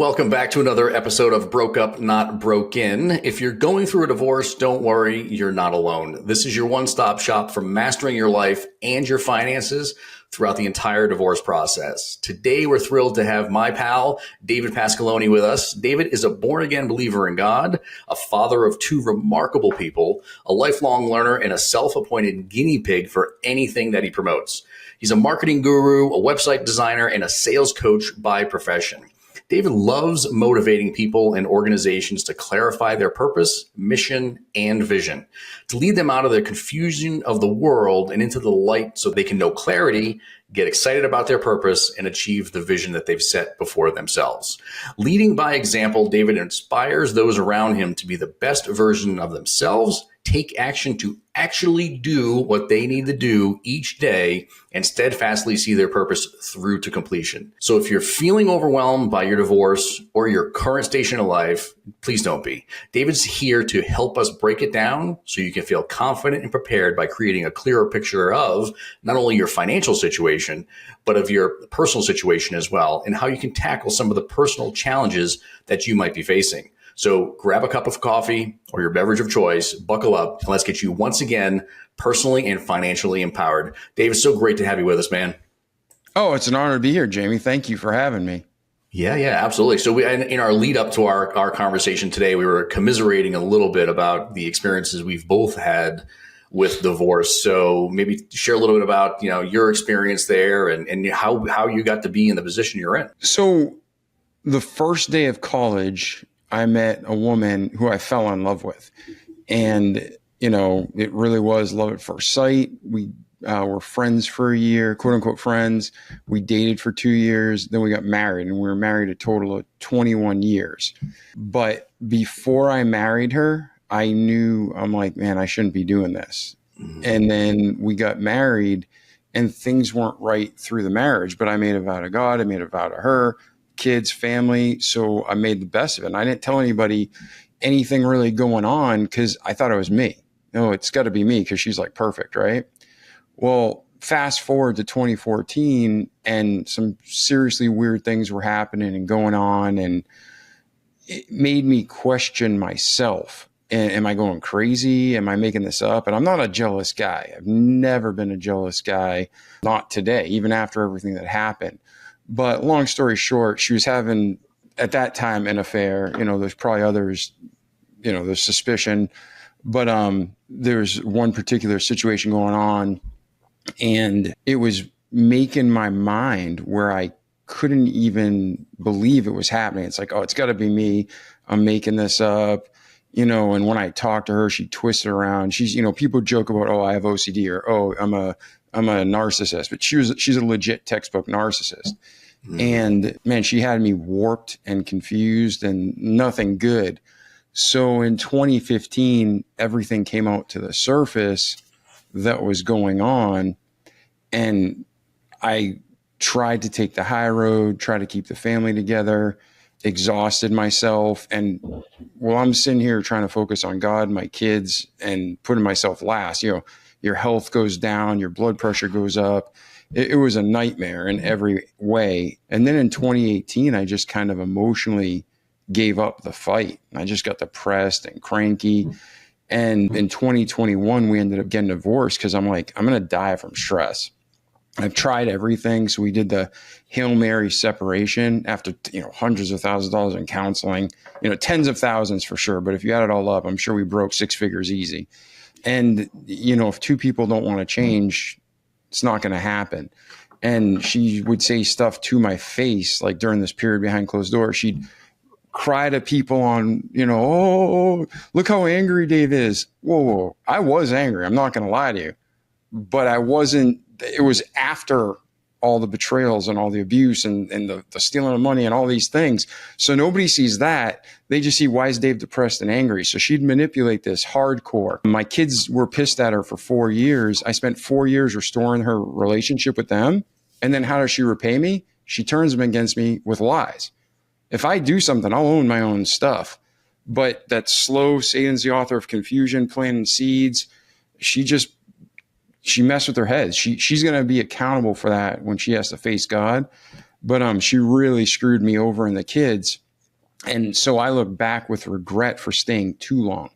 Welcome back to another episode of Broke Up, Not Broken. If you're going through a divorce, don't worry, you're not alone. This is your one-stop shop for mastering your life and your finances throughout the entire divorce process. Today, we're thrilled to have my pal, David Pasqualone, with us. David is a born-again believer in God, a father of two remarkable people, a lifelong learner, and a self-appointed guinea pig for anything that he promotes. He's a marketing guru, a website designer, and a sales coach by profession. David loves motivating people and organizations to clarify their purpose, mission, and vision, to lead them out of the confusion of the world and into the light so they can know clarity, get excited about their purpose, and achieve the vision that they've set before themselves. Leading by example, David inspires those around him to be the best version of themselves, take action to actually do what they need to do each day, and steadfastly see their purpose through to completion. So if you're feeling overwhelmed by your divorce or your current station of life, please don't be. David's here to help us break it down so you can feel confident and prepared by creating a clearer picture of not only your financial situation, but of your personal situation as well, and how you can tackle some of the personal challenges that you might be facing. So grab a cup of coffee or your beverage of choice, buckle up, and let's get you once again personally and financially empowered. Dave, it's so great to have you with us, man. Oh, it's an honor to be here, Jamie. Thank you for having me. Yeah, absolutely. So in our lead up to our conversation today, we were commiserating a little bit about the experiences we've both had with divorce. So maybe share a little bit about, your experience there and how you got to be in the position you're in. So the first day of college, I met a woman who I fell in love with. And, it really was love at first sight. We were friends for a year, quote unquote friends. We dated for 2 years. Then we got married, and we were married a total of 21 years. But before I married her, I'm like, man, I shouldn't be doing this. Mm-hmm. And then we got married and things weren't right through the marriage, but I made a vow to God. I made a vow to her, kids, family. So I made the best of it. And I didn't tell anybody anything really going on because I thought it was me. No, it's got to be me because she's like perfect, right? Well, fast forward to 2014 and some seriously weird things were happening and going on. And it made me question myself. Am I going crazy? Am I making this up? And I'm not a jealous guy. I've never been a jealous guy. Not today, even after everything that happened. But long story short, she was having, at that time, an affair. There's probably others, there's suspicion. But there's one particular situation going on, and it was making my mind where I couldn't even believe it was happening. It's like, oh, it's got to be me. I'm making this up. And when I talked to her, she twisted around. She's, people joke about, oh, I have OCD, or, oh, I'm a narcissist, but she's a legit textbook narcissist. Mm-hmm. And man, she had me warped and confused and nothing good. So in 2015, everything came out to the surface that was going on. And I tried to take the high road, try to keep the family together, exhausted myself. And while I'm sitting here trying to focus on God, my kids, and putting myself last, your health goes down, your blood pressure goes up. It was a nightmare in every way. And then in 2018, I just kind of emotionally gave up the fight. I just got depressed and cranky. And in 2021, we ended up getting divorced because I'm like, I'm going to die from stress. I've tried everything. So we did the Hail Mary separation after, hundreds of thousands of dollars in counseling, tens of thousands for sure. But if you add it all up, I'm sure we broke six figures easy. And, if two people don't want to change, it's not going to happen. And she would say stuff to my face, like during this period behind closed doors. She'd cry to people on, oh, look how angry Dave is. Whoa. I was angry. I'm not going to lie to you, but I wasn't. It was after all the betrayals and all the abuse and the stealing of money and all these things. So nobody sees that. They just see, why is Dave depressed and angry? So she'd manipulate this hardcore. My kids were pissed at her for 4 years. I spent 4 years restoring her relationship with them. And then how does she repay me? She turns them against me with lies. If I do something, I'll own my own stuff. But that slow, Satan's the author of confusion, planting seeds, she messed with her head. She's going to be accountable for that when she has to face God. But she really screwed me over and the kids. And so I look back with regret for staying too long.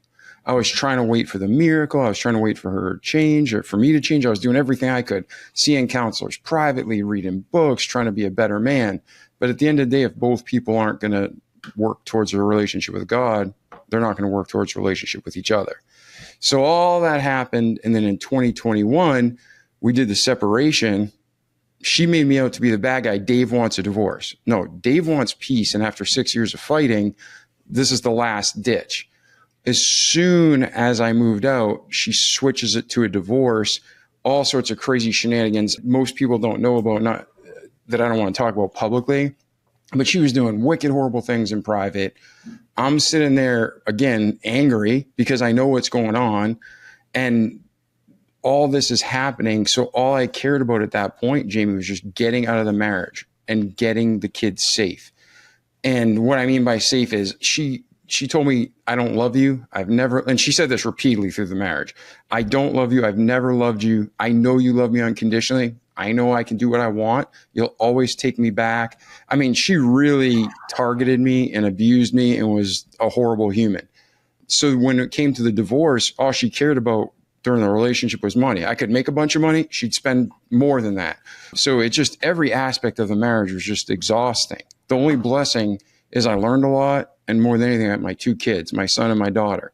I was trying to wait for the miracle. I was trying to wait for her to change or for me to change. I was doing everything I could, seeing counselors privately, reading books, trying to be a better man. But at the end of the day, if both people aren't going to work towards a relationship with God, they're not going to work towards a relationship with each other. So all that happened. And then in 2021, we did the separation. She made me out to be the bad guy. Dave wants a divorce. No, Dave wants peace. And after 6 years of fighting, this is the last ditch. As soon as I moved out, she switches it to a divorce, all sorts of crazy shenanigans most people don't know about, not that I don't want to talk about publicly, but she was doing wicked, horrible things in private. I'm sitting there, again, angry because I know what's going on. And all this is happening. So all I cared about at that point, Jamie, was just getting out of the marriage and getting the kids safe. And what I mean by safe is she told me, I don't love you. I've never, and she said this repeatedly through the marriage. I don't love you. I've never loved you. I know you love me unconditionally. I know I can do what I want. You'll always take me back. I mean, she really targeted me and abused me and was a horrible human. So when it came to the divorce, all she cared about during the relationship was money. I could make a bunch of money. She'd spend more than that. So it just, every aspect of the marriage was just exhausting. The only blessing is I learned a lot, and more than anything, I had my two kids, my son and my daughter.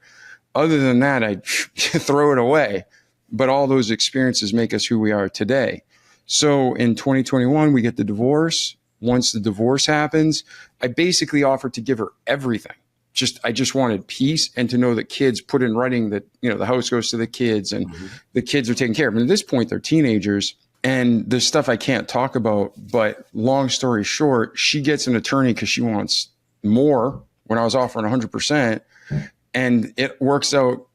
Other than that, I'd throw it away. But all those experiences make us who we are today. So in 2021, we get the divorce. Once the divorce happens, I basically offered to give her everything. I just wanted peace and to know that kids put in writing that, the house goes to the kids and the kids are taken care of. And at this point, they're teenagers. And there's stuff I can't talk about, but long story short, she gets an attorney because she wants more when I was offering 100%. And it works out,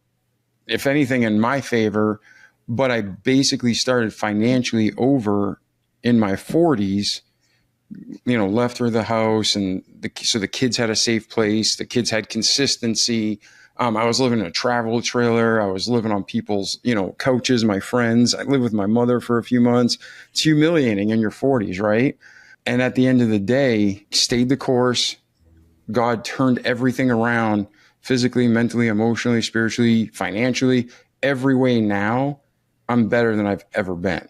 if anything, in my favor. But I basically started financially over in my 40s, left her the house, and so the kids had a safe place. The kids had consistency. I was living in a travel trailer. I was living on people's, couches, my friends. I lived with my mother for a few months. It's humiliating in your 40s, right? And at the end of the day, stayed the course. God turned everything around physically, mentally, emotionally, spiritually, financially, every way. Now I'm better than I've ever been.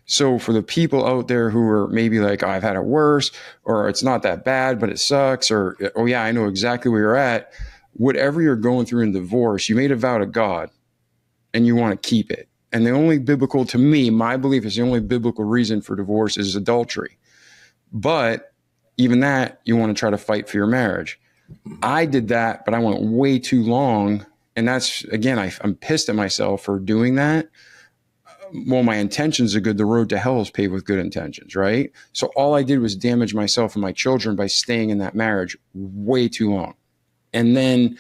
So for the people out there who are maybe like, oh, I've had it worse, or it's not that bad, but it sucks, or, oh yeah, I know exactly where you're at. Whatever you're going through in divorce, you made a vow to God and you want to keep it. And the only biblical, to me, my belief is the only biblical reason for divorce is adultery. But even that, you want to try to fight for your marriage. I did that, but I went way too long. And that's, again, I'm pissed at myself for doing that. Well, my intentions are good. The road to hell is paved with good intentions, right? So all I did was damage myself and my children by staying in that marriage way too long. And then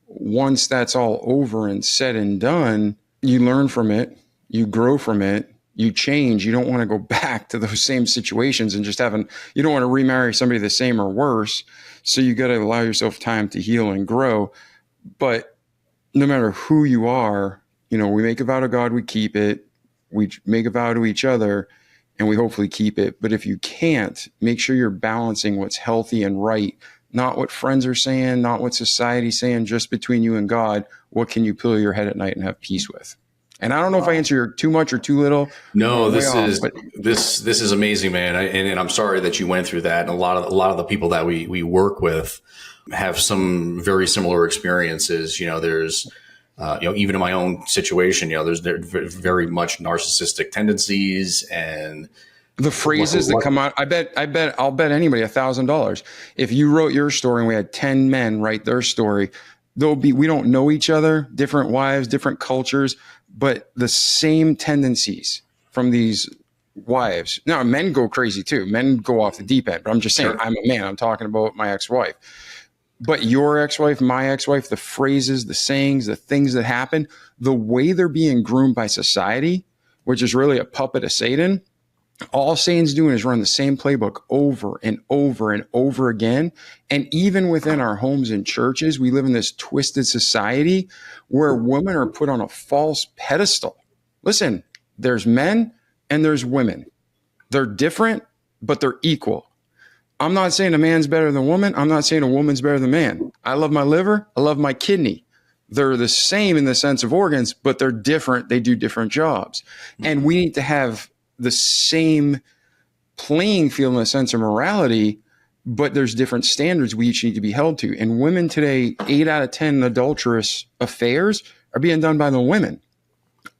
once that's all over and said and done, you learn from it, you grow from it, you change. You don't want to go back to those same situations and just you don't want to remarry somebody the same or worse. So you got to allow yourself time to heal and grow. But no matter who you are, we make a vow to God, we keep it. We make a vow to each other and we hopefully keep it. But if you can't, make sure you're balancing what's healthy and right. Not what friends are saying, not what society's saying, just between you and God. What can you pillow your head at night and have peace with? And I don't know if I answer too much or too little. No, this is amazing, man. And I'm sorry that you went through that. And a lot of the people that we work with have some very similar experiences. There's, even in my own situation, there's very much narcissistic tendencies and the phrases that come out. I'll bet anybody $1,000. If you wrote your story and we had 10 men write their story, we don't know each other, different wives, different cultures, but the same tendencies from these wives. Now, men go crazy too. Men go off the deep end, but I'm just saying, sure. I'm a man. I'm talking about my ex-wife. But your ex-wife, my ex-wife, the phrases, the sayings, the things that happen, the way they're being groomed by society, which is really a puppet of Satan, all Satan's doing is run the same playbook over and over and over again. And even within our homes and churches, we live in this twisted society where women are put on a false pedestal. Listen, there's men and there's women. They're different, but they're equal. I'm not saying a man's better than a woman. I'm not saying a woman's better than a man. I love my liver. I love my kidney. They're the same in the sense of organs, but they're different. They do different jobs. And we need to have the same playing field in the sense of morality, but there's different standards we each need to be held to. And women today, 8 out of 10 adulterous affairs are being done by the women.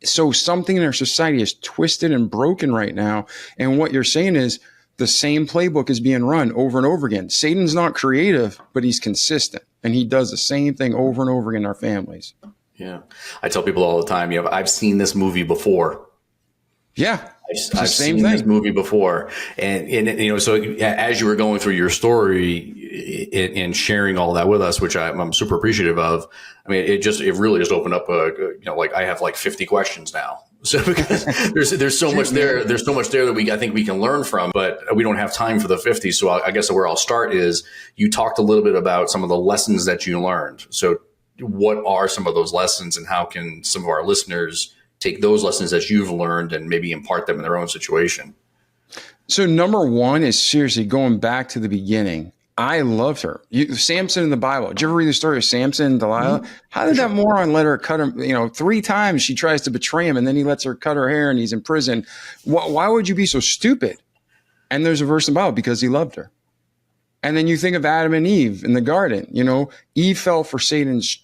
So something in our society is twisted and broken right now. And what you're saying is the same playbook is being run over and over again. Satan's not creative, but he's consistent. And he does the same thing over and over again in our families. Yeah. I tell people all the time, I've seen this movie before. Yeah. I've seen this movie before. And so as you were going through your story and sharing all that with us, which I'm super appreciative of, I mean, it really just opened up like I have like 50 questions now. So because there's so much there, that I think we can learn from, but we don't have time for the 50. So I guess where I'll start is you talked a little bit about some of the lessons that you learned. So what are some of those lessons, and how can some of our listeners take those lessons that you've learned and maybe impart them in their own situation? So number one is seriously going back to the beginning. I loved her. Samson in the Bible. Did you ever read the story of Samson and Delilah? Mm-hmm. How did that moron let her cut him? 3 times she tries to betray him, and then he lets her cut her hair and he's in prison. Why would you be so stupid? And there's a verse in the Bible, because he loved her. And then you think of Adam and Eve in the garden. Eve fell for Satan's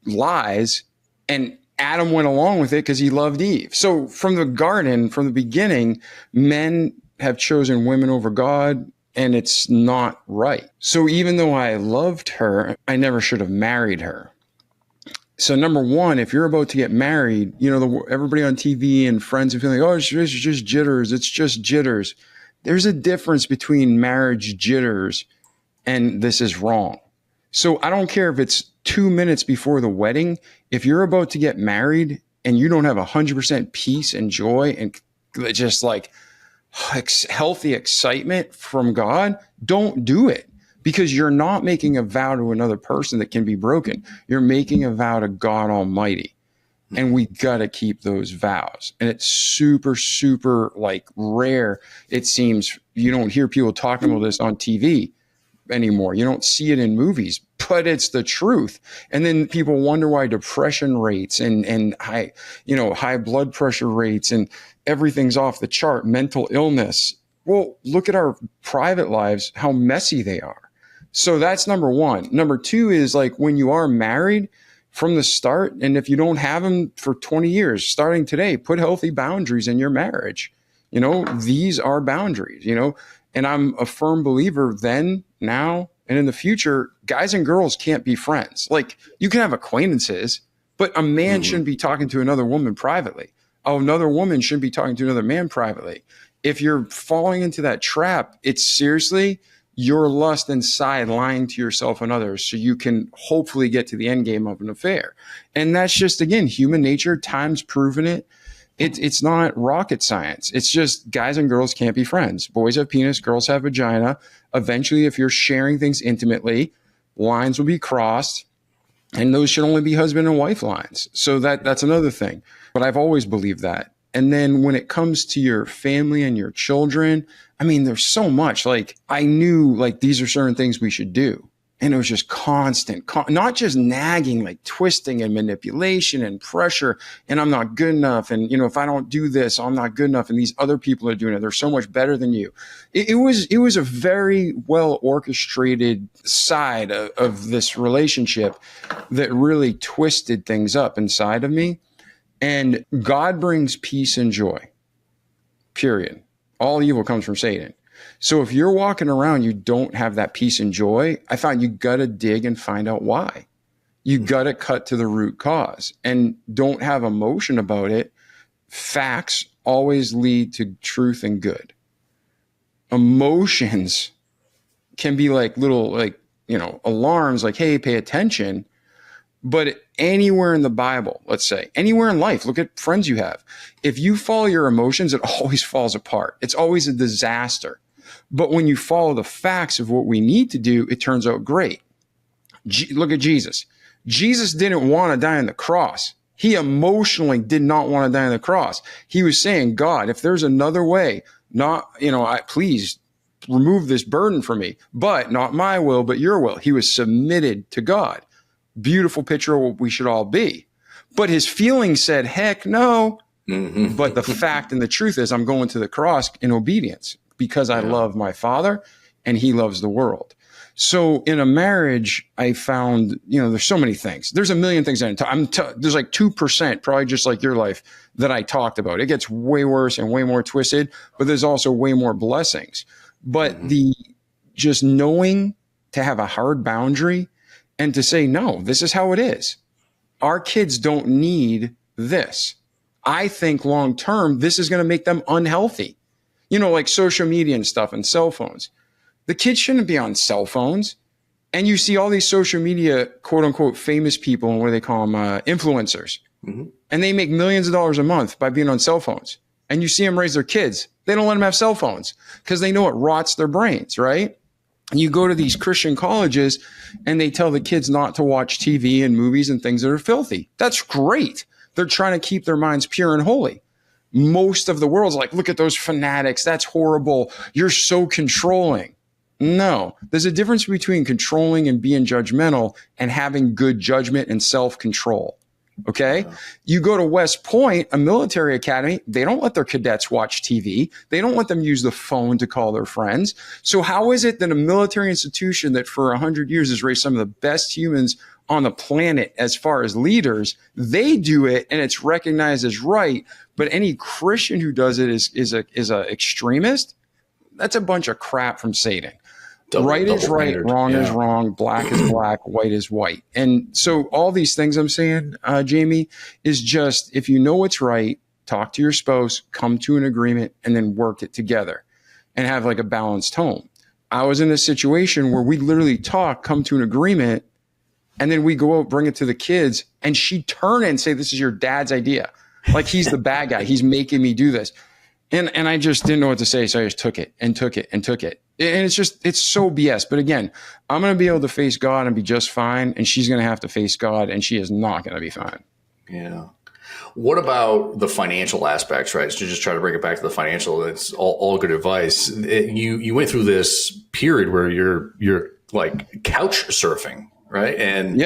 lies, and Adam went along with it because he loved Eve. So from the garden, from the beginning, men have chosen women over God, and it's not right. So even though I loved her, I never should have married her. So number one, if you're about to get married, everybody on TV and friends are feeling, it's just jitters. It's just jitters. There's a difference between marriage jitters and this is wrong. So I don't care if it's 2 minutes before the wedding. If you're about to get married and you don't have 100% peace and joy and just like healthy excitement from God, don't do it, because you're not making a vow to another person that can be broken. You're making a vow to God Almighty. And we got to keep those vows. And it's super, super rare. It seems you don't hear people talking about this on TV anymore. You don't see it in movies, but it's the truth. And then people wonder why depression rates and high blood pressure rates and everything's off the chart, mental illness. Well, look at our private lives, how messy they are. So that's number one. Number two is when you are married from the start, and if you don't have them for 20 years, starting today, put healthy boundaries in your marriage. These are boundaries, and I'm a firm believer then, now, and in the future, guys and girls can't be friends. You can have acquaintances, but a man shouldn't be talking to another woman privately. Another woman shouldn't be talking to another man privately. If you're falling into that trap, it's seriously your lust inside lying to yourself and others so you can hopefully get to the end game of an affair. And that's just, again, human nature. Time's proven it. It's not rocket science. It's just guys and girls can't be friends. Boys have penis, girls have vagina. Eventually, if you're sharing things intimately, lines will be crossed, and those should only be husband and wife lines. So that's another thing. But I've always believed that. And then when it comes to your family and your children, there's so much. I knew these are certain things we should do. And it was just constant, not just nagging, twisting and manipulation and pressure. And I'm not good enough. And, if I don't do this, I'm not good enough. And these other people are doing it. They're so much better than you. It was a very well orchestrated side of this relationship that really twisted things up inside of me. And God brings peace and joy, period. All evil comes from Satan. So if you're walking around, you don't have that peace and joy, I thought you got to dig and find out why. You got to cut to the root cause and don't have emotion about it. Facts always lead to truth and good. Emotions can be little alarms hey, pay attention. But anywhere in the Bible, let's say, anywhere in life, look at friends you have. If you follow your emotions, it always falls apart. It's always a disaster. But when you follow the facts of what we need to do, it turns out great. Look at Jesus. Jesus didn't want to die on the cross. He emotionally did not want to die on the cross. He was saying, God, if there's another way, please remove this burden from me, but not my will, but your will. He was submitted to God. Beautiful picture of what we should all be. But his feelings said, heck no. Mm-hmm. But the fact and the truth is I'm going to the cross in obedience because I love my father and he loves the world. So in a marriage, I found, there's so many things. There's a million things. There's like 2%, probably just like your life, that I talked about. It gets way worse and way more twisted, but there's also way more blessings. But the just knowing to have a hard boundary and to say, no, this is how it is. Our kids don't need this. I think long term, this is going to make them unhealthy. Like social media and stuff and cell phones. The kids shouldn't be on cell phones. And you see all these social media, quote unquote, famous people, and what do they call them? Influencers. Mm-hmm. And they make millions of dollars a month by being on cell phones. And you see them raise their kids. They don't let them have cell phones because they know it rots their brains, right? And you go to these Christian colleges and they tell the kids not to watch TV and movies and things that are filthy. That's great. They're trying to keep their minds pure and holy. Most of the world's like, look at those fanatics. That's horrible. You're so controlling. No, there's a difference between controlling and being judgmental and having good judgment and self-control. Okay. You go to West Point, a military academy. They don't let their cadets watch TV. They don't let them use the phone to call their friends. So how is it that a military institution that for 100 years has raised some of the best humans on the planet as far as leaders, they do it and it's recognized as right. But any Christian who does it is a extremist? That's a bunch of crap from Satan. Right is right, standard. Wrong is wrong, black is black, white is white. And so all these things I'm saying, Jamie, is just if you know what's right, talk to your spouse, come to an agreement, and then work it together and have like a balanced home. I was in a situation where we literally talk, come to an agreement, and then we go out, bring it to the kids, and she turn and say, this is your dad's idea. Like he's the bad guy. He's making me do this. And I just didn't know what to say. So I just took it. And it's so BS. But again, I'm going to be able to face God and be just fine. And she's going to have to face God and she is not going to be fine. Yeah. What about the financial aspects, right? So just try to bring it back to the financial. It's all good advice. You went through this period where you're like couch surfing, right? And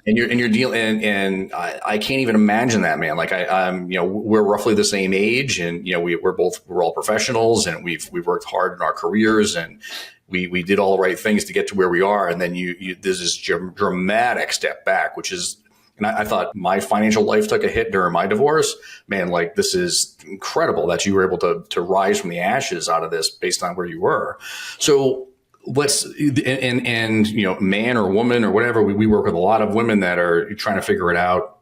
you're dealing, and I can't even imagine that, man. Like I'm, we're roughly the same age, and we're all professionals, and we've worked hard in our careers, and we did all the right things to get to where we are. And then there's this dramatic step back, which is, and I thought my financial life took a hit during my divorce. Man, like this is incredible that you were able to rise from the ashes out of this based on where you were. So let's, and man or woman or whatever, we work with a lot of women that are trying to figure it out,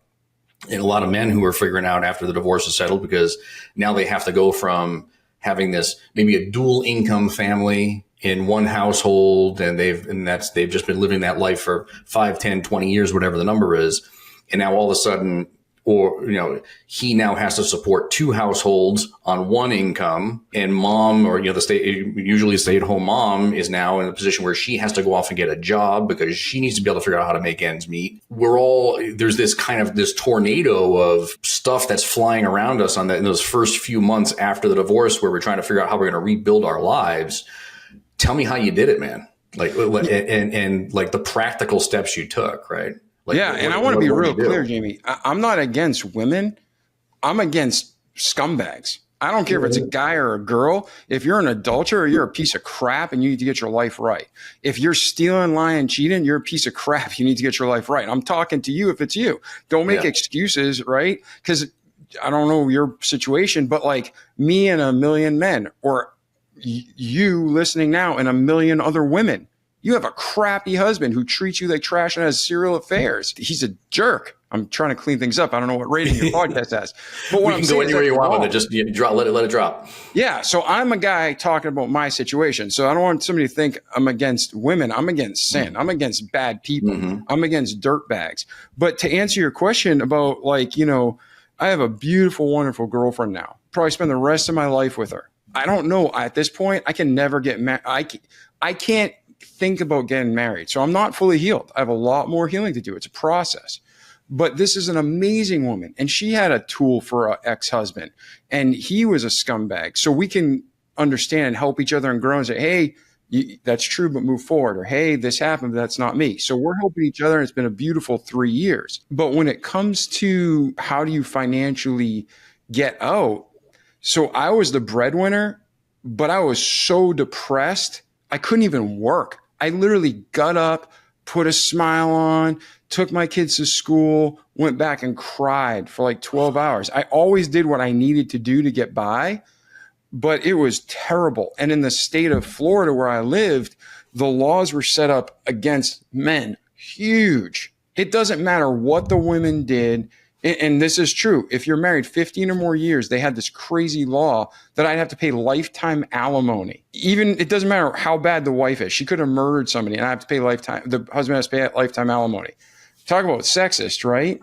and a lot of men who are figuring out after the divorce is settled, because now they have to go from having this maybe a dual income family in one household, and they've just been living that life for 5, 10, 20 years, whatever the number is. And now all of a sudden, he now has to support 2 households on one income, and mom, or usually a stay-at-home mom, is now in a position where she has to go off and get a job because she needs to be able to figure out how to make ends meet. There's this kind of this tornado of stuff that's flying around us in those first few months after the divorce, where we're trying to figure out how we're going to rebuild our lives. Tell me how you did it, man. And like the practical steps you took, right? And I want to be real clear, Jamie. I'm not against women. I'm against scumbags. I don't care if it's a guy or a girl. If you're an adulterer, you're a piece of crap and you need to get your life right. If you're stealing, lying, cheating, you're a piece of crap. You need to get your life right. I'm talking to you if it's you. Don't make excuses, right? Because I don't know your situation, but like me and a million men, or you listening now and a million other women, you have a crappy husband who treats you like trash and has serial affairs. He's a jerk. I'm trying to clean things up. I don't know what rating your podcast has. But what I'm saying, go anywhere you want with it. Just let it drop. Yeah. So I'm a guy talking about my situation. So I don't want somebody to think I'm against women. I'm against sin. I'm against bad people. Mm-hmm. I'm against dirtbags. But to answer your question about I have a beautiful, wonderful girlfriend now. Probably spend the rest of my life with her. I don't know. At this point, I can never get married. I can't think about getting married. So I'm not fully healed. I have a lot more healing to do. It's a process. But this is an amazing woman. And she had a tool for an ex-husband. And he was a scumbag. So we can understand and help each other and grow and say, hey, That's true, but move forward. Or, hey, this happened, but that's not me. So we're helping each other. And it's been a beautiful 3 years. But when it comes to how do you financially get out? So I was the breadwinner, but I was so depressed, I couldn't even work. I literally got up, put a smile on, took my kids to school, went back and cried for like 12 hours. I always did what I needed to do to get by, but it was terrible. And in the state of Florida where I lived, the laws were set up against men, huge. It doesn't matter what the women did. And this is true. If you're married 15 or more years, they had this crazy law that I'd have to pay lifetime alimony. Even it doesn't matter how bad the wife is. She could have murdered somebody and I have to pay lifetime. The husband has to pay lifetime alimony. Talk about sexist, right?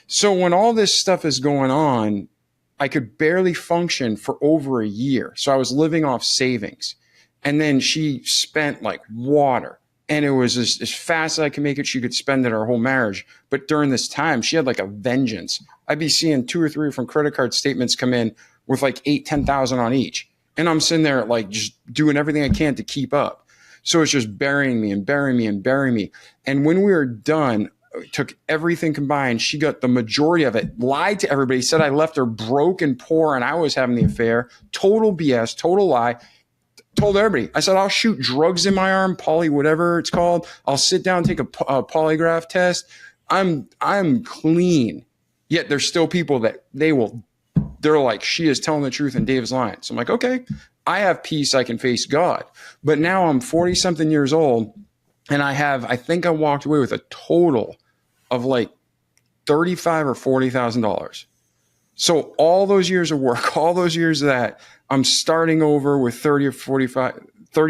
So when all this stuff is going on, I could barely function for over a year. So I was living off savings. And then she spent like water. And it was as fast as I could make it, she could spend it our whole marriage. But during this time, she had like a vengeance. I'd be seeing 2 or 3 from credit card statements come in with like 10,000 on each. And I'm sitting there like just doing everything I can to keep up. So it's just burying me and burying me and burying me. And when we were done, took everything combined, she got the majority of it, lied to everybody, said I left her broke and poor and I was having the affair. Total BS, total lie. Told everybody. I said, I'll shoot drugs in my arm, poly, whatever it's called. I'll sit down and take a polygraph test. I'm clean. Yet there's still people that they're like, she is telling the truth and Dave's lying. So I'm like, okay, I have peace. I can face God. But now I'm 40 something years old and I think I walked away with a total of like $35,000 or $40,000. So all those years of work, all those years of that, I'm starting over with $35,000 or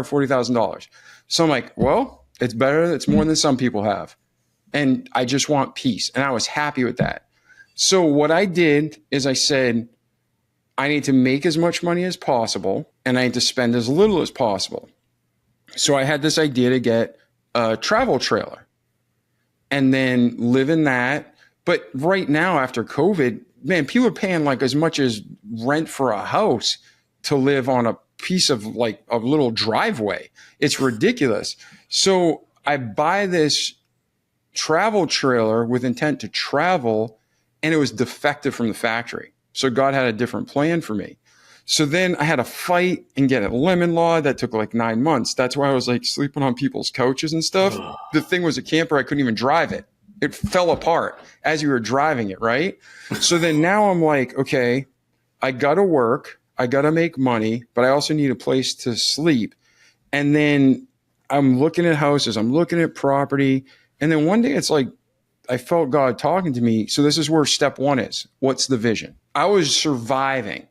$40,000. So I'm like, well, it's better. It's more than some people have. And I just want peace. And I was happy with that. So what I did is I said, I need to make as much money as possible and I need to spend as little as possible. So I had this idea to get a travel trailer and then live in that. But right now, after COVID, man, people are paying like as much as rent for a house to live on a piece of like a little driveway. It's ridiculous. So I buy this travel trailer with intent to travel, and it was defective from the factory. So God had a different plan for me. So then I had to fight and get a lemon law that took like 9 months. That's why I was like sleeping on people's couches and stuff. The thing was a camper. I couldn't even drive it. It fell apart as you were driving it, right? So then now I'm like, okay, I got to work. I got to make money, but I also need a place to sleep. And then I'm looking at houses. I'm looking at property. And then one day it's like, I felt God talking to me. So this is where step 1 is. What's the vision? I was surviving.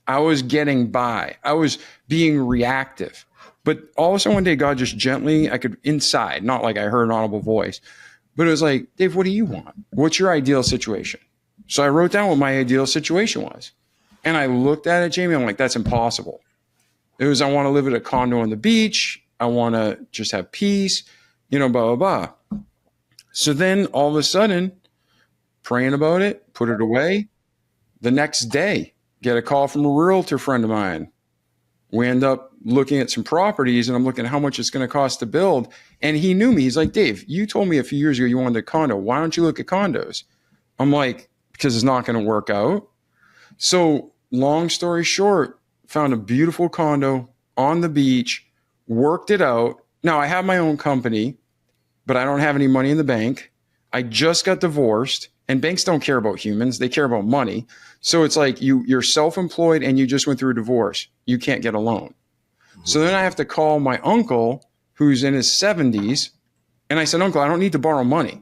I was getting by. I was being reactive. But all of a sudden one day, God just gently, I could inside, not like I heard an audible voice, but it was like, Dave, what do you want? What's your ideal situation? So I wrote down what my ideal situation was. And I looked at it, Jamie, I'm like, that's impossible. It was, I want to live at a condo on the beach. I want to just have peace, blah, blah, blah. So then all of a sudden, praying about it, put it away. The next day, get a call from a realtor friend of mine. We end up looking at some properties and I'm looking at how much it's going to cost to build. And he knew me. He's like, Dave, you told me a few years ago you wanted a condo. Why don't you look at condos? I'm like, because it's not going to work out. So long story short, found a beautiful condo on the beach, worked it out. Now I have my own company, but I don't have any money in the bank. I just got divorced. And banks don't care about humans. They care about money. So it's like you're self-employed and you just went through a divorce. You can't get a loan. So then I have to call my uncle who's in his 70s. And I said, Uncle, I don't need to borrow money,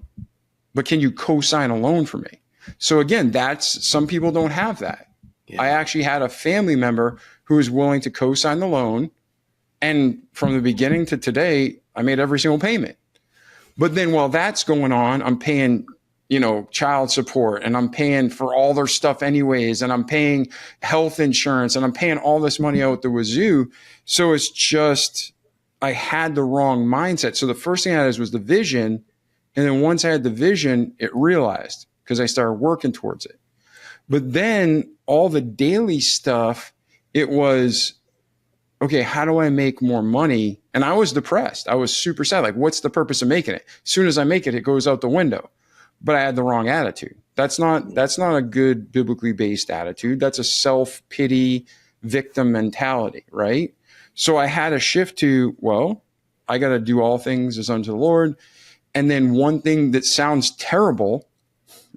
but can you co-sign a loan for me? So again, some people don't have that. Yeah. I actually had a family member who was willing to co-sign the loan. And from the beginning to today, I made every single payment. But then while that's going on, I'm paying child support and I'm paying for all their stuff anyways. And I'm paying health insurance and I'm paying all this money out the wazoo. So it's just, I had the wrong mindset. So the first thing I had was the vision. And then once I had the vision, it realized because I started working towards it. But then all the daily stuff, it was okay, how do I make more money? And I was depressed. I was super sad. Like, what's the purpose of making it? As soon as I make it, it goes out the window. But I had the wrong attitude. That's not a good biblically based attitude. That's a self-pity victim mentality, right? So I had to shift to, well, I got to do all things as unto the Lord. And then one thing that sounds terrible,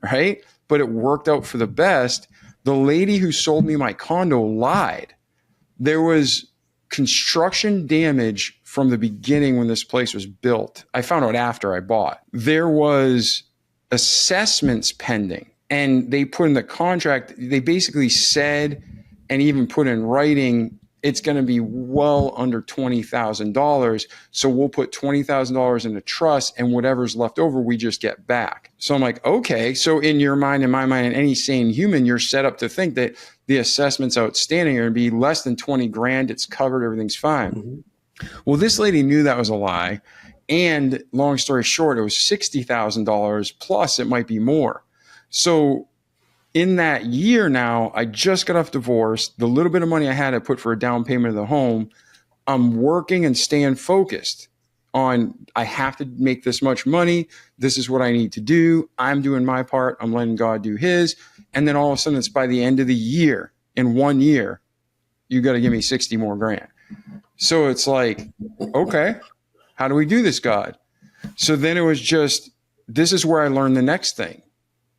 right? But it worked out for the best. The lady who sold me my condo lied. There was construction damage from the beginning when this place was built. I found out after I bought. There was assessments pending, and they put in the contract, they basically said and even put in writing, it's going to be well under $20,000. So we'll put $20,000 in a trust, and whatever's left over, we just get back. So I'm like, okay. So in your mind, in my mind, and any sane human, you're set up to think that the assessments outstanding are going to be less than 20 grand. It's covered. Everything's fine. Mm-hmm. Well, this lady knew that was a lie. And long story short, it was $60,000 plus it might be more. So in that year now, I just got off divorce. The little bit of money I had, I put for a down payment of the home. I'm working and staying focused on, I have to make this much money. This is what I need to do. I'm doing my part. I'm letting God do his. And then all of a sudden it's by the end of the year, in 1 year, you got to give me 60 more grand. So it's like, okay, how do we do this, God? So then it was just, this is where I learned the next thing.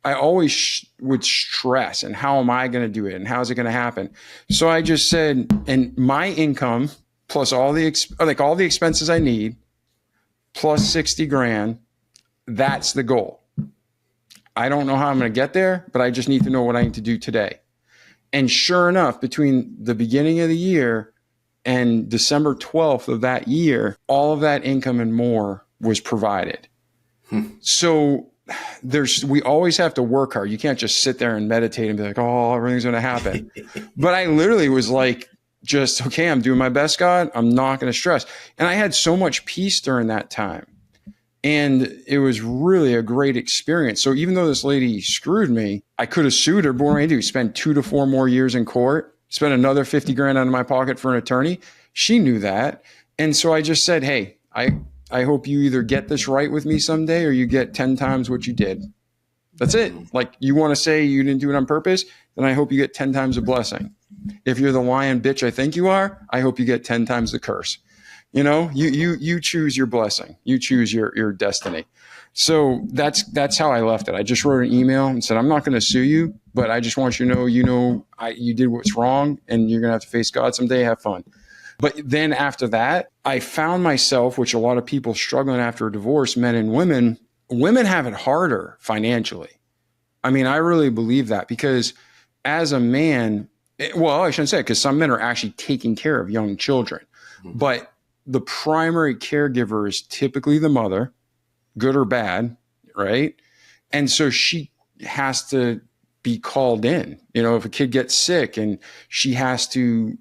I always would stress, and how am I going to do it? And how's it going to happen? So I just said, and my income plus all the expenses I need, plus 60 grand, that's the goal. I don't know how I'm going to get there, but I just need to know what I need to do today. And sure enough, between the beginning of the year and December 12th of that year, all of that income and more was provided. So we always have to work hard. You can't just sit there and meditate and be like, oh, everything's going to happen. But I literally was like, just, okay, I'm doing my best, God. I'm not going to stress. And I had so much peace during that time. And it was really a great experience. So even though this lady screwed me, I could have sued her, but what am I going to do? Spend 2 to 4 more years in court, spend another 50 grand out of my pocket for an attorney? She knew that. And so I just said, hey, I hope you either get this right with me someday or you get 10 times what you did. That's it. Like, you want to say you didn't do it on purpose, then I hope you get 10 times the blessing. If you're the lying bitch I think you are, I hope you get 10 times the curse. You know, you choose your blessing. You choose your destiny. So that's how I left it. I just wrote an email and said, I'm not going to sue you, but I just want you to know, you did what's wrong and you're going to have to face God someday. Have fun. But then after that, I found myself, which a lot of people struggling after a divorce, men and women have it harder financially. I mean, I really believe that, because as a man, well, I shouldn't say it, because some men are actually taking care of young children, but the primary caregiver is typically the mother, good or bad, right? And so she has to be called in, if a kid gets sick, and she has to,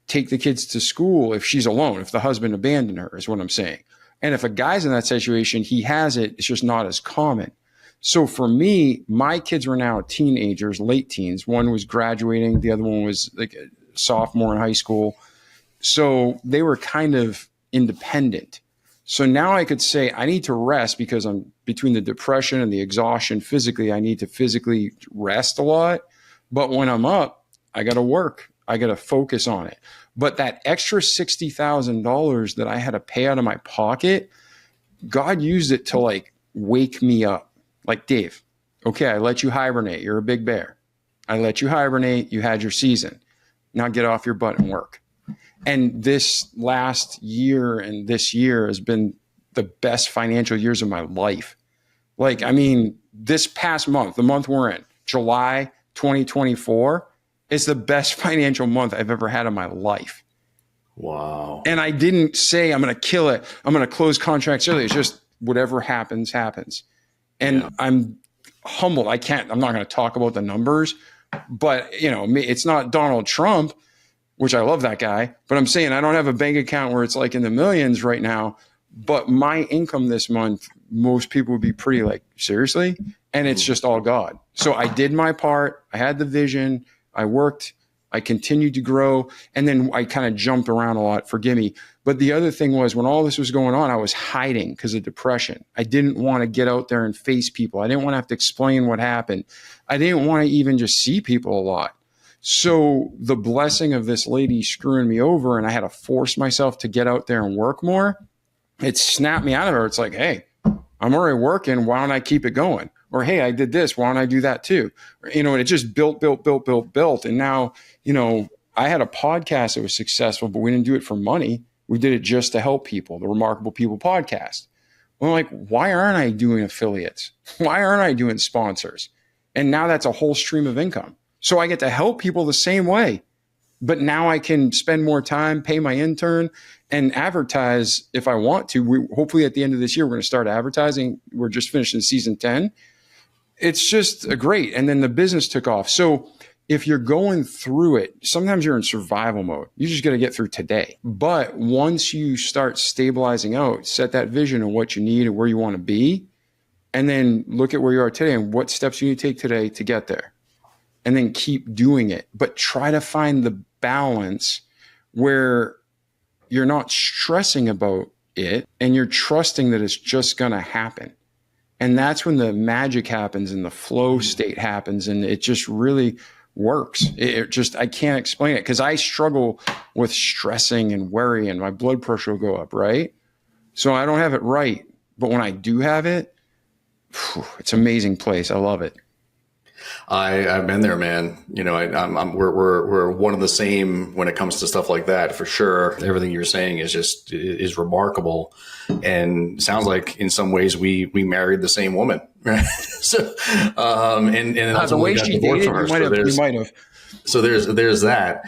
take the kids to school if she's alone, if the husband abandoned her, is what I'm saying. And if a guy's in that situation, he has it, it's just not as common. So for me, my kids were now teenagers, late teens. One was graduating, the other one was like a sophomore in high school. So they were kind of independent. So now I could say I need to rest, because I'm between the depression and the exhaustion physically. I need to physically rest a lot. But when I'm up, I got to work. I got to focus on it. But that extra $60,000 that I had to pay out of my pocket, God used it to wake me up. Like, Dave, okay, I let you hibernate. You're a big bear. I let you hibernate. You had your season. Now get off your butt and work. And this last year and this year has been the best financial years of my life. This past month, the month we're in, July 2024, is the best financial month I've ever had in my life. Wow. And I didn't say I'm going to kill it. I'm going to close contracts early. It's just whatever happens, happens. And I'm humbled. I'm not going to talk about the numbers, but it's not Donald Trump, which I love that guy, but I'm saying I don't have a bank account where it's like in the millions right now, but my income this month, most people would be pretty like, seriously? And it's just all God. So I did my part. I had the vision. I worked I continued to grow. And then I kind of jumped around a lot, forgive me. But the other thing was, when all this was going on, I was hiding because of depression. I didn't want to get out there and face people. I didn't want to have to explain what happened. I didn't want to even just see people a lot. So the blessing of this lady screwing me over, and I had to force myself to get out there and work more, it snapped me out of her. It's like, hey, I'm already working. Why don't I keep it going? Or, hey, I did this. Why don't I do that too? And it just built. And now, I had a podcast that was successful, but we didn't do it for money. We did it just to help people, the Remarkable People podcast. Well, like, why aren't I doing affiliates? Why aren't I doing sponsors? And now that's a whole stream of income. So I get to help people the same way, but now I can spend more time, pay my intern, and advertise if I want to. Hopefully at the end of this year, we're going to start advertising. We're just finishing season 10. It's just great. And then the business took off. So if you're going through it, sometimes you're in survival mode. You just got to get through today. But once you start stabilizing out, set that vision of what you need and where you want to be, and then look at where you are today and what steps you need to take today to get there. And then keep doing it. But try to find the balance where you're not stressing about it and you're trusting that it's just going to happen. And that's when the magic happens and the flow state happens, and it just really works. I can't explain it, because I struggle with stressing and worry, and my blood pressure will go up, right? So I don't have it right. But when I do have it, it's an amazing place. I love it. I've been there, man. We're one of the same when it comes to stuff like that, for sure. Everything you're saying is remarkable, and sounds like in some ways we married the same woman, right? So, and the way she dated, you might have. So there's that.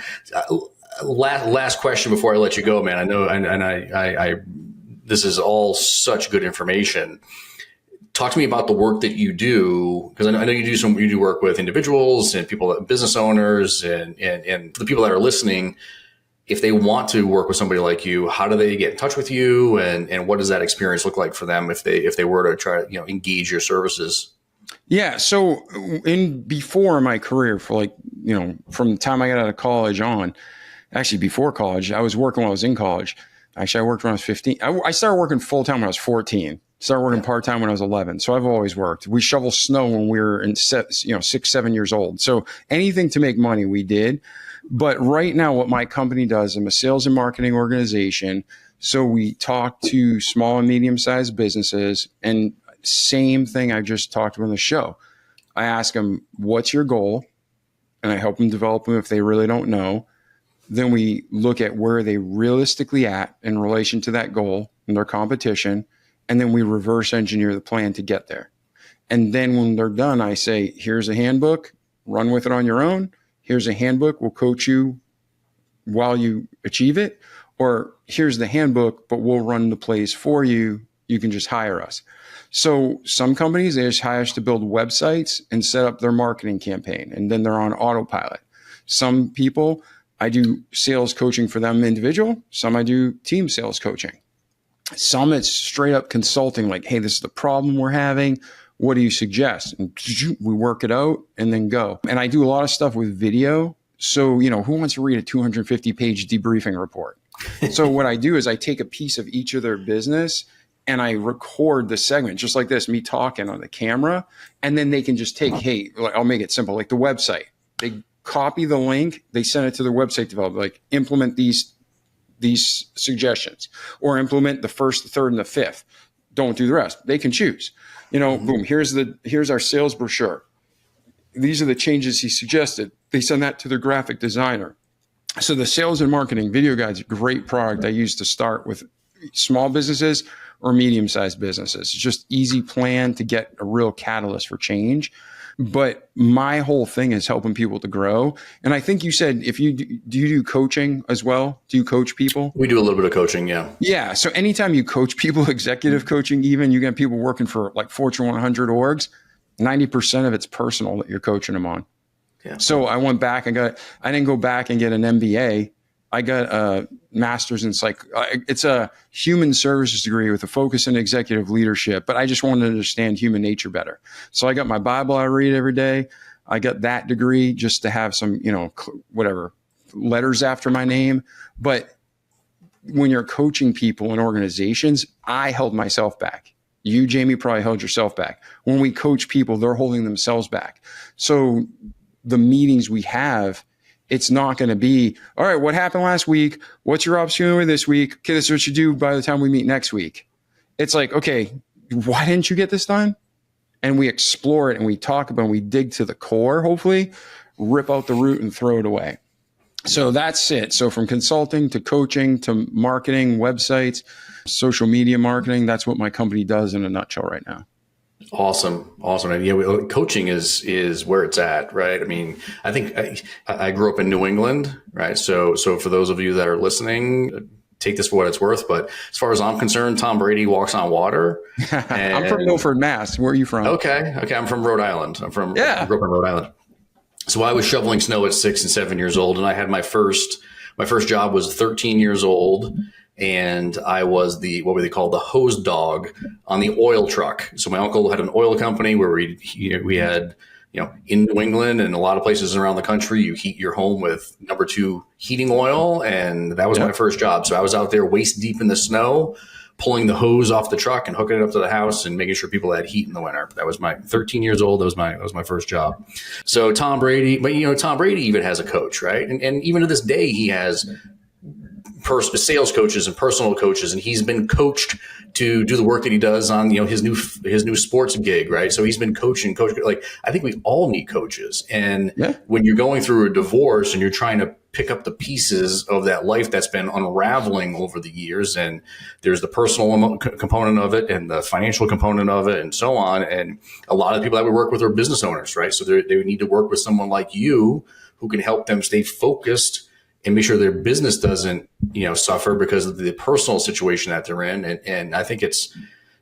Last question before I let you go, man. I know, and I this is all such good information. Talk to me about the work that you do, because I know you do work with individuals and people, business owners, and the people that are listening. If they want to work with somebody like you, how do they get in touch with you, and what does that experience look like for them if they were to try to engage your services? Yeah. So before my career, from the time I got out of college on, actually before college, I was working when I was in college. Actually, I worked when I was 15. I started working full time when I was 14. Started working part-time when I was 11. So I've always worked. We shoveled snow when we were 6, 7 years old. So anything to make money, we did. But right now, what my company does, I'm a sales and marketing organization. So we talk to small and medium-sized businesses, and same thing I just talked about on the show. I ask them, what's your goal? And I help them develop them if they really don't know. Then we look at where they realistically at in relation to that goal and their competition. And then we reverse engineer the plan to get there. And then when they're done, I say, here's a handbook, run with it on your own. Here's a handbook, we'll coach you while you achieve it. Or here's the handbook, but we'll run the plays for you. You can just hire us. So some companies, they just hire us to build websites and set up their marketing campaign, and then they're on autopilot. Some people, I do sales coaching for them individual. Some I do team sales coaching. Some it's straight up consulting, like, hey, this is the problem we're having. What do you suggest? And we work it out and then go. And I do a lot of stuff with video. So, who wants to read a 250-page debriefing report? So what I do is I take a piece of each of their business and I record the segment, just like this, me talking on the camera. And then they can just take, hey, I'll make it simple, like the website. They copy the link, they send it to their website developer, like implement these suggestions, or implement the first, the third, and the fifth. Don't do the rest. They can choose. Boom, here's our sales brochure. These are the changes he suggested. They send that to their graphic designer. So the sales and marketing video guide's a great product I use to start with small businesses or medium-sized businesses. It's just easy plan to get a real catalyst for change. But my whole thing is helping people to grow. And I think you said, do you do coaching as well? Do you coach people? We do a little bit of coaching, yeah. Yeah. So anytime you coach people, executive coaching, even you get people working for like Fortune 100 orgs, 90% of it's personal that you're coaching them on. Yeah. So I went back and I didn't go back and get an MBA. I got a master's in it's a human services degree with a focus in executive leadership, but I just wanted to understand human nature better. So I got my Bible I read every day. I got that degree just to have some, whatever letters after my name. But when you're coaching people in organizations, I held myself back. You, Jamie, probably held yourself back. When we coach people, they're holding themselves back. So the meetings we have, it's not going to be, all right, what happened last week? What's your opportunity this week? Okay, this is what you do by the time we meet next week. It's like, okay, why didn't you get this done? And we explore it and we talk about it and we dig to the core, hopefully, rip out the root and throw it away. So that's it. So from consulting to coaching to marketing, websites, social media marketing, that's what my company does in a nutshell right now. Awesome. And coaching is where it's at, right? I mean, I think I grew up in New England, right? So for those of you that are listening, take this for what it's worth. But as far as I'm concerned, Tom Brady walks on water. I'm from Milford, Mass. Where are you from? Okay. I'm from Rhode Island. I grew up in Rhode Island. So I was shoveling snow at 6 and 7 years old, and I had my first job was 13 years old. And I was what they call the hose dog on the oil truck. So my uncle had an oil company where we had, in New England and a lot of places around the country, you heat your home with number 2 heating oil. And that was my first job. So I was out there waist deep in the snow, pulling the hose off the truck and hooking it up to the house and making sure people had heat in the winter. That was my 13 years old. That was my first job. So Tom Brady, but Tom Brady even has a coach, right? And even to this day, he has sales coaches and personal coaches, and he's been coached to do the work that he does on his new sports gig, right? So he's been coaching. Like, I think we all need coaches, and when you're going through a divorce and you're trying to pick up the pieces of that life that's been unraveling over the years, and there's the personal component of it and the financial component of it and so on, and a lot of people that we work with are business owners, right? So they need to work with someone like you who can help them stay focused and make sure their business doesn't, suffer because of the personal situation that they're in. And I think it's,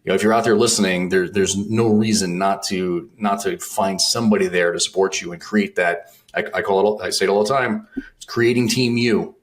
if you're out there listening, there's no reason not to find somebody there to support you and create that. I say it all the time. It's creating team you,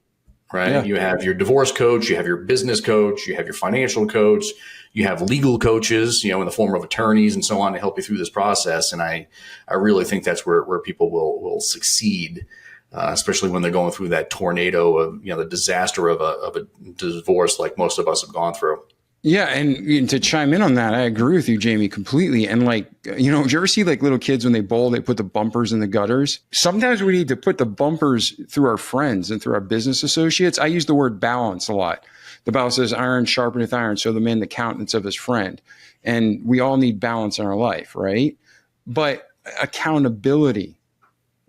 right? Yeah. You have your divorce coach, you have your business coach, you have your financial coach, you have legal coaches, in the form of attorneys and so on to help you through this process. And I really think that's where people will succeed. Especially when they're going through that tornado of, the disaster of a divorce like most of us have gone through. Yeah. And to chime in on that, I agree with you, Jamie, completely. And do you ever see little kids when they bowl, they put the bumpers in the gutters? Sometimes we need to put the bumpers through our friends and through our business associates. I use the word balance a lot. The Bible says iron sharpeneth iron, so the man the countenance of his friend. And we all need balance in our life, right? But accountability,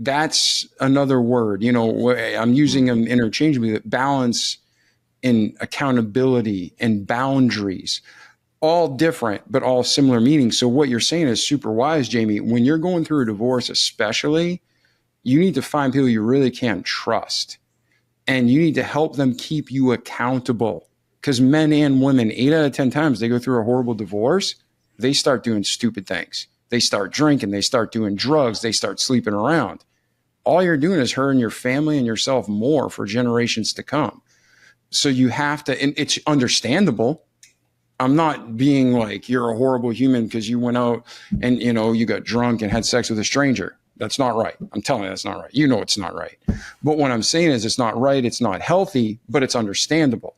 that's another word, I'm using them interchangeably. Balance and accountability and boundaries, all different, but all similar meanings. So what you're saying is super wise, Jamie. When you're going through a divorce, especially, you need to find people you really can trust, and you need to help them keep you accountable, because men and women, 8 out of 10 times they go through a horrible divorce, they start doing stupid things. They start drinking, they start doing drugs, they start sleeping around. All you're doing is hurting your family and yourself more for generations to come. So you have to, and it's understandable. I'm not being like, you're a horrible human because you went out and, you got drunk and had sex with a stranger. That's not right. I'm telling you, that's not right. It's not right. But what I'm saying is it's not right. It's not healthy, but it's understandable.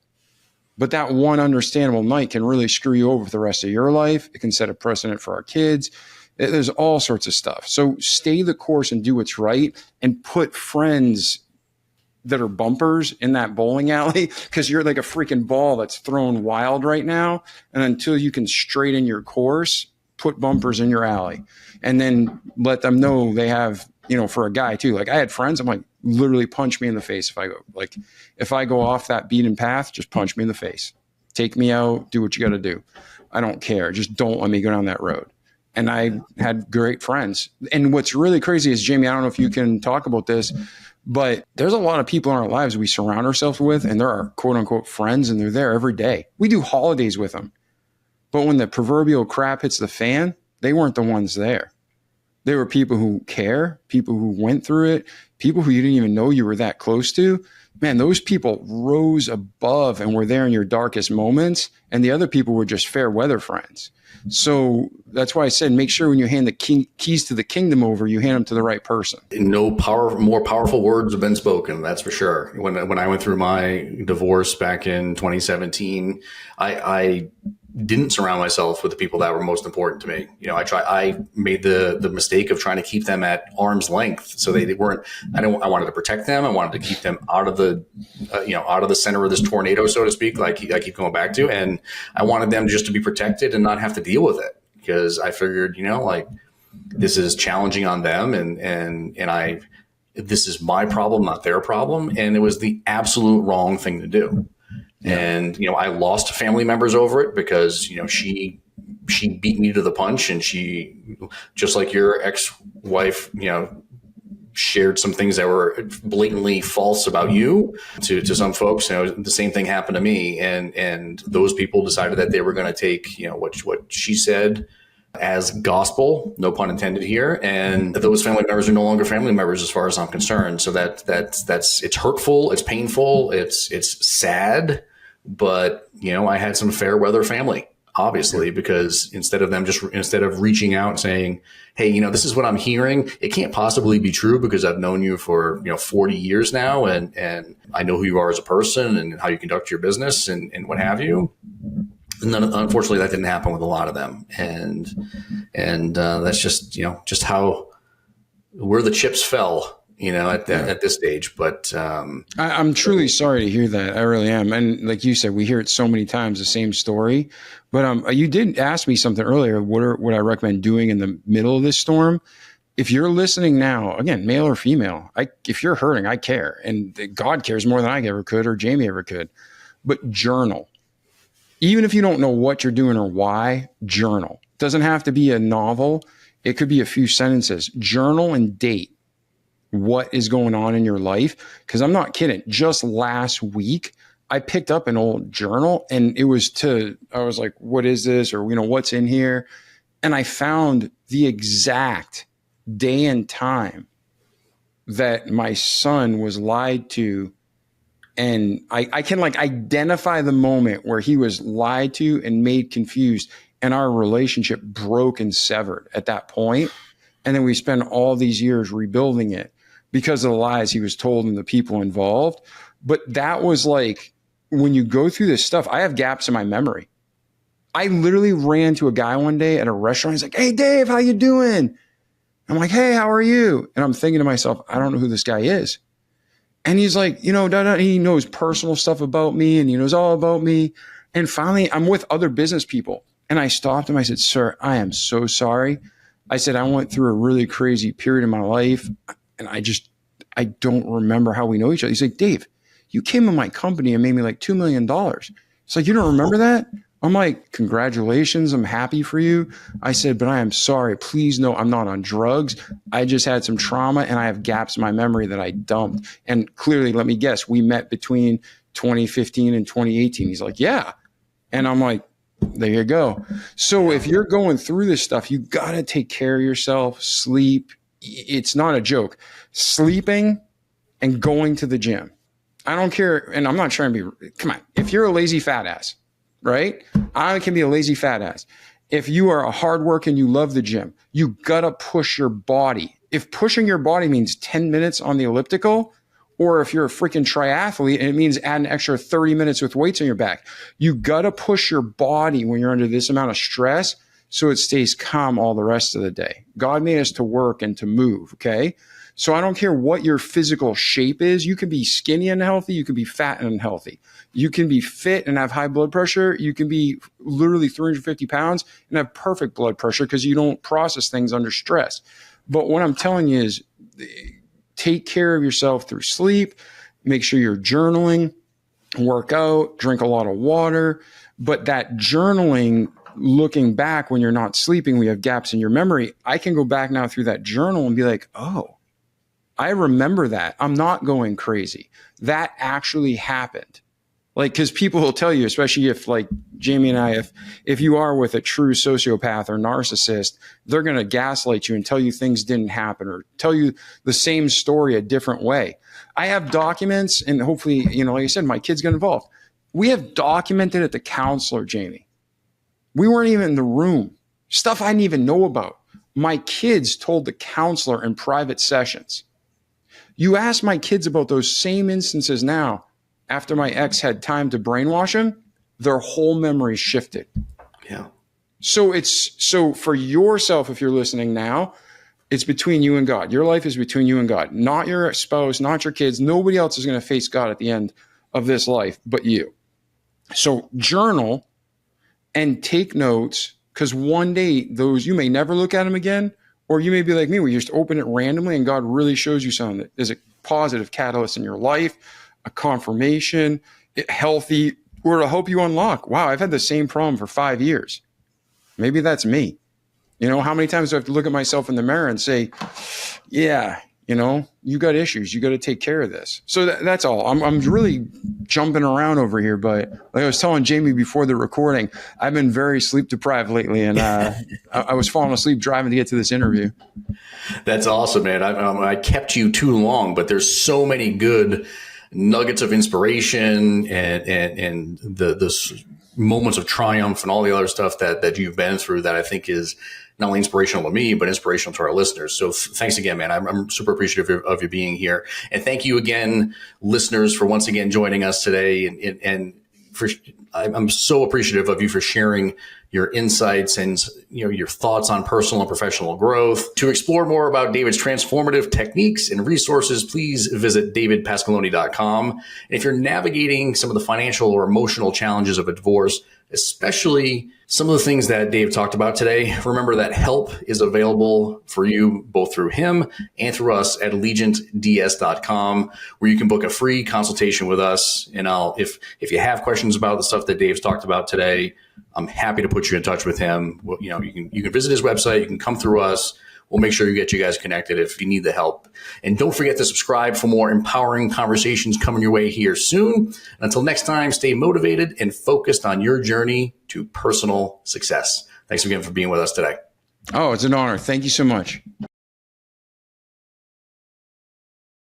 But that one understandable night can really screw you over for the rest of your life. It can set a precedent for our kids. There's all sorts of stuff. So stay the course and do what's right, and put friends that are bumpers in that bowling alley, because you're like a freaking ball that's thrown wild right now. And until you can straighten your course, put bumpers in your alley, and then let them know they have, for a guy too. Like, I had friends, I'm like, literally punch me in the face. If I go off that beaten path, just punch me in the face, take me out, do what you got to do. I don't care. Just don't let me go down that road. And I had great friends. And what's really crazy is, Jamie, I don't know if you can talk about this, but there's a lot of people in our lives we surround ourselves with, and they're our quote unquote friends, and they're there every day. We do holidays with them. But when the proverbial crap hits the fan, they weren't the ones there. They were people who care, people who went through it, people who you didn't even know you were that close to. man, those people rose above and were there in your darkest moments. And the other people were just fair weather friends. So that's why I said, make sure when you hand the keys to the kingdom over, you hand them to the right person. No more powerful words have been spoken. That's for sure. When I went through my divorce back in 2017, I didn't surround myself with the people that were most important to me. I made the mistake of trying to keep them at arm's length. So they weren't, I wanted to protect them. I wanted to keep them out of the, out of the center of this tornado, so to speak, like I keep going back to. And I wanted them just to be protected and not have to deal with it, because I figured, this is challenging on them, and this is my problem, not their problem. And it was the absolute wrong thing to do. Yeah. And, I lost family members over it because, she beat me to the punch, and she, just like your ex-wife, shared some things that were blatantly false about you to some folks. The same thing happened to me. And those people decided that they were going to take, what she said as gospel, no pun intended here. And those family members are no longer family members as far as I'm concerned. So that's it's hurtful. It's painful. It's sad. But, I had some fair weather family, obviously, because instead of reaching out and saying, hey, this is what I'm hearing, it can't possibly be true because I've known you for, 40 years now. And I know who you are as a person and how you conduct your business and what have you. And then, unfortunately, that didn't happen with a lot of them. And that's just, just where the chips fell, at this stage. But I'm truly sorry to hear that. I really am. And like you said, we hear it so many times, the same story. But you did ask me something earlier. What I recommend doing in the middle of this storm? If you're listening now, again, male or female, if you're hurting, I care. And God cares more than I ever could or Jamie ever could. But journal. Even if you don't know what you're doing or why, journal. It doesn't have to be a novel. It could be a few sentences. Journal and date what is going on in your life. Because I'm not kidding. Just last week, I picked up an old journal, and I was like, what is this? Or, what's in here? And I found the exact day and time that my son was lied to. And I can identify the moment where he was lied to and made confused, and our relationship broke and severed at that point. And then we spent all these years rebuilding it because of the lies he was told and the people involved. But that was when you go through this stuff, I have gaps in my memory. I literally ran to a guy one day at a restaurant. He's like, hey, Dave, how you doing? I'm like, hey, how are you? And I'm thinking to myself, I don't know who this guy is. And he's like, he knows personal stuff about me, and he knows all about me. And finally, I'm with other business people. And I stopped him. I said, sir, I am so sorry. I said, I went through a really crazy period in my life, and I don't remember how we know each other. He's like, Dave, you came in my company and made me $2 million. It's like, you don't remember that? I'm like, congratulations. I'm happy for you. I said, but I am sorry. Please know I'm not on drugs. I just had some trauma, and I have gaps in my memory that I dumped. And clearly, let me guess, we met between 2015 and 2018. He's like, yeah. And I'm like, there you go. So if you're going through this stuff, you got to take care of yourself, sleep. It's not a joke. Sleeping and going to the gym. I don't care. And I'm not trying to be, come on. If you're a lazy fat ass, right? I can be a lazy fat ass. If you are a hard worker and you love the gym, you got to push your body. If pushing your body means 10 minutes on the elliptical, or if you're a freaking triathlete and it means add an extra 30 minutes with weights on your back, you got to push your body when you're under this amount of stress so it stays calm all the rest of the day. God made us to work and to move, okay? So I don't care what your physical shape is. You can be skinny and healthy. You can be fat and unhealthy. You can be fit and have high blood pressure. You can be literally 350 pounds and have perfect blood pressure because you don't process things under stress. But what I'm telling you is take care of yourself through sleep. Make sure you're journaling, work out, drink a lot of water. But that journaling, looking back when you're not sleeping, we have gaps in your memory. I can go back now through that journal and be like, oh, I remember that. I'm not going crazy. That actually happened. Like, because people will tell you, especially if like Jamie and I, if you are with a true sociopath or narcissist, they're going to gaslight you and tell you things didn't happen or tell you the same story a different way. I have documents, and hopefully, like I said, my kids get involved. We have documented at the counselor, Jamie. We weren't even in the room. Stuff I didn't even know about. My kids told the counselor in private sessions. You ask my kids about those same instances now, after my ex had time to brainwash them, their whole memory shifted. Yeah. So for yourself, if you're listening now, it's between you and God. Your life is between you and God, not your spouse, not your kids. Nobody else is going to face God at the end of this life but you. So journal and take notes, because one day those, you may never look at them again, or you may be like me, where you just open it randomly and God really shows you something that is a positive catalyst in your life, a confirmation, healthy, or to help you unlock. Wow, I've had the same problem for 5 years. Maybe that's me. How many times do I have to look at myself in the mirror and say, yeah, you got issues. You got to take care of this. So that's all. I'm really jumping around over here, but like I was telling Jamie before the recording, I've been very sleep deprived lately, and I was falling asleep driving to get to this interview. That's awesome, man. I kept you too long, but there's so many good nuggets of inspiration and the moments of triumph and all the other stuff that you've been through that I think is not only inspirational to me, but inspirational to our listeners. So thanks again, man. I'm super appreciative of you being here. And thank you again, listeners, for once again joining us today. And I'm so appreciative of you for sharing your insights and your thoughts on personal and professional growth. To explore more about David's transformative techniques and resources, please visit davidpasqualone.com. And if you're navigating some of the financial or emotional challenges of a divorce, especially some of the things that Dave talked about today, remember that help is available for you both through him and through us at allegiantds.com, where you can book a free consultation with us. And if you have questions about the stuff that Dave's talked about today, I'm happy to put you in touch with him. You can visit his website. You can come through us. We'll make sure you get you guys connected if you need the help. And don't forget to subscribe for more empowering conversations coming your way here soon. Until next time, stay motivated and focused on your journey to personal success. Thanks again for being with us today. Oh, it's an honor. Thank you so much.